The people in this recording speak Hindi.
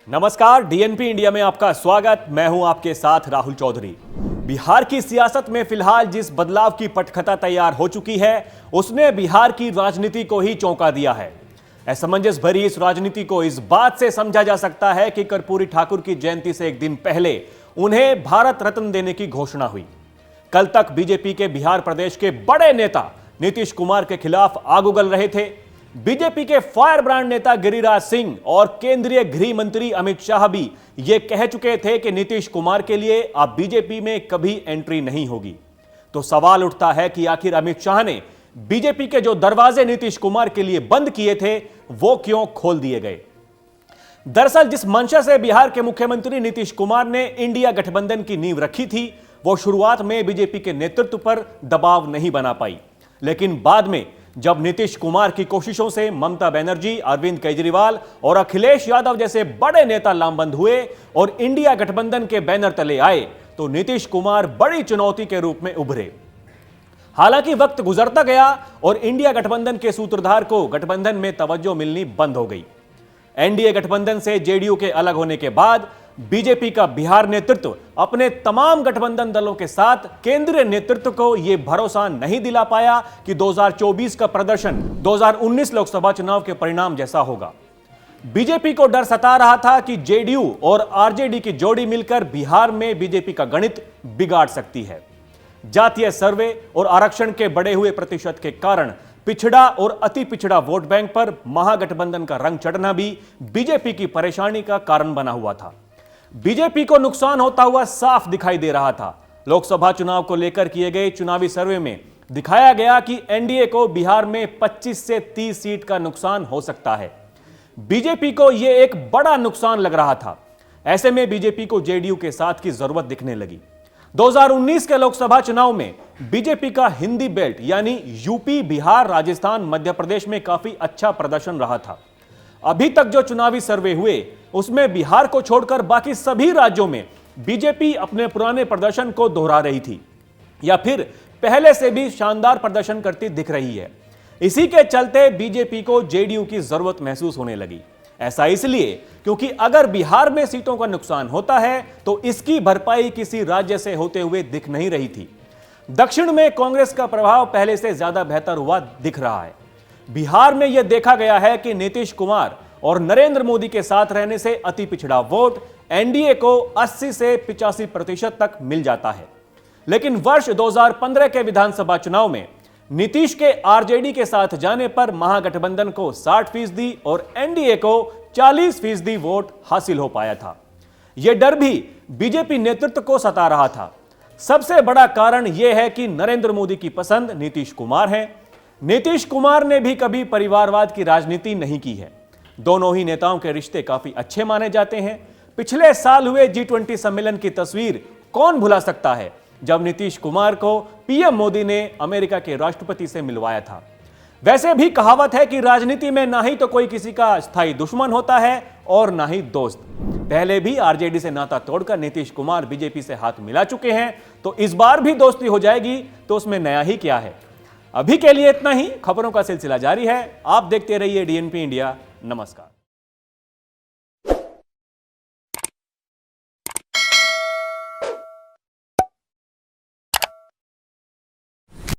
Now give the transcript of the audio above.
नमस्कार, डीएनपी इंडिया में आपका स्वागत। मैं हूं आपके साथ राहुल चौधरी। बिहार की सियासत में फिलहाल जिस बदलाव की पटकथा तैयार हो चुकी है उसने बिहार की राजनीति को ही चौंका दिया है। असमंजस भरी इस राजनीति को इस बात से समझा जा सकता है कि कर्पूरी ठाकुर की जयंती से एक दिन पहले उन्हें भारत रत्न देने की घोषणा हुई। कल तक बीजेपी के बिहार प्रदेश के बड़े नेता नीतीश कुमार के खिलाफ आग उगल रहे थे। बीजेपी के फायर ब्रांड नेता गिरिराज सिंह और केंद्रीय गृह मंत्री अमित शाह भी ये कह चुके थे कि नीतीश कुमार के लिए अब बीजेपी में कभी एंट्री नहीं होगी। तो सवाल उठता है कि आखिर अमित शाह ने बीजेपी के जो दरवाजे नीतीश कुमार के लिए बंद किए थे वो क्यों खोल दिए गए। दरअसल जिस मंशा से बिहार के मुख्यमंत्री नीतीश कुमार ने इंडिया गठबंधन की नींव रखी थी वो शुरुआत में बीजेपी के नेतृत्व पर दबाव नहीं बना पाई, लेकिन बाद में जब नीतीश कुमार की कोशिशों से ममता बनर्जी, अरविंद केजरीवाल और अखिलेश यादव जैसे बड़े नेता लामबंद हुए और इंडिया गठबंधन के बैनर तले आए तो नीतीश कुमार बड़ी चुनौती के रूप में उभरे। हालांकि वक्त गुजरता गया और इंडिया गठबंधन के सूत्रधार को गठबंधन में तवज्जो मिलनी बंद हो गई। एनडीए गठबंधन से जेडीयू के अलग होने के बाद बीजेपी का बिहार नेतृत्व अपने तमाम गठबंधन दलों के साथ केंद्रीय नेतृत्व को यह भरोसा नहीं दिला पाया कि 2024 का प्रदर्शन 2019 लोकसभा चुनाव के परिणाम जैसा होगा। बीजेपी को डर सता रहा था कि जेडीयू और आरजेडी की जोड़ी मिलकर बिहार में बीजेपी का गणित बिगाड़ सकती है। जातीय सर्वे और आरक्षण के बढ़े हुए प्रतिशत के कारण पिछड़ा और अति पिछड़ा वोट बैंक पर महागठबंधन का रंग चढ़ना भी बीजेपी की परेशानी का कारण बना हुआ था। बीजेपी को नुकसान होता हुआ साफ दिखाई दे रहा था। लोकसभा चुनाव को लेकर किए गए चुनावी सर्वे में दिखाया गया कि एनडीए को बिहार में 25 से 30 सीट का नुकसान हो सकता है। बीजेपी को यह एक बड़ा नुकसान लग रहा था। ऐसे में बीजेपी को जेडीयू के साथ की जरूरत दिखने लगी। 2019 के लोकसभा चुनाव में बीजेपी का हिंदी बेल्ट यानी यूपी, बिहार, राजस्थान, मध्य प्रदेश में काफी अच्छा प्रदर्शन रहा था। अभी तक जो चुनावी सर्वे हुए उसमें बिहार को छोड़कर बाकी सभी राज्यों में बीजेपी अपने पुराने प्रदर्शन को दोहरा रही थी या फिर पहले से भी शानदार प्रदर्शन करती दिख रही है। इसी के चलते बीजेपी को जेडीयू की जरूरत महसूस होने लगी। ऐसा इसलिए क्योंकि अगर बिहार में सीटों का नुकसान होता है तो इसकी भरपाई किसी राज्य से होते हुए दिख नहीं रही थी। दक्षिण में कांग्रेस का प्रभाव पहले से ज्यादा बेहतर हुआ दिख रहा है। बिहार में यह देखा गया है कि नीतीश कुमार और नरेंद्र मोदी के साथ रहने से अति पिछड़ा वोट एनडीए को 80 से 85% तक मिल जाता है। लेकिन वर्ष 2015 के विधानसभा चुनाव में नीतीश के आरजेडी के साथ जाने पर महागठबंधन को 60% और एनडीए को 40% वोट हासिल हो पाया था। यह डर भी बीजेपी नेतृत्व को सता रहा था। सबसे बड़ा कारण यह है कि नरेंद्र मोदी की पसंद नीतीश कुमार है। नीतीश कुमार ने भी कभी परिवारवाद की राजनीति नहीं की है। दोनों ही नेताओं के रिश्ते काफी अच्छे माने जाते हैं। पिछले साल हुए G20 सम्मेलन की तस्वीर कौन भुला सकता है जब नीतीश कुमार को पीएम मोदी ने अमेरिका के राष्ट्रपति से मिलवाया था। वैसे भी कहावत है कि राजनीति में ना ही तो कोई किसी का स्थायी दुश्मन होता है और ना ही दोस्त। पहले भी आरजेडी से नाता तोड़कर नीतीश कुमार बीजेपी से हाथ मिला चुके हैं, तो इस बार भी दोस्ती हो जाएगी तो उसमें नया ही क्या है। अभी के लिए इतना ही। खबरों का सिलसिला जारी है। आप देखते रहिए डीएनपी इंडिया। नमस्कार।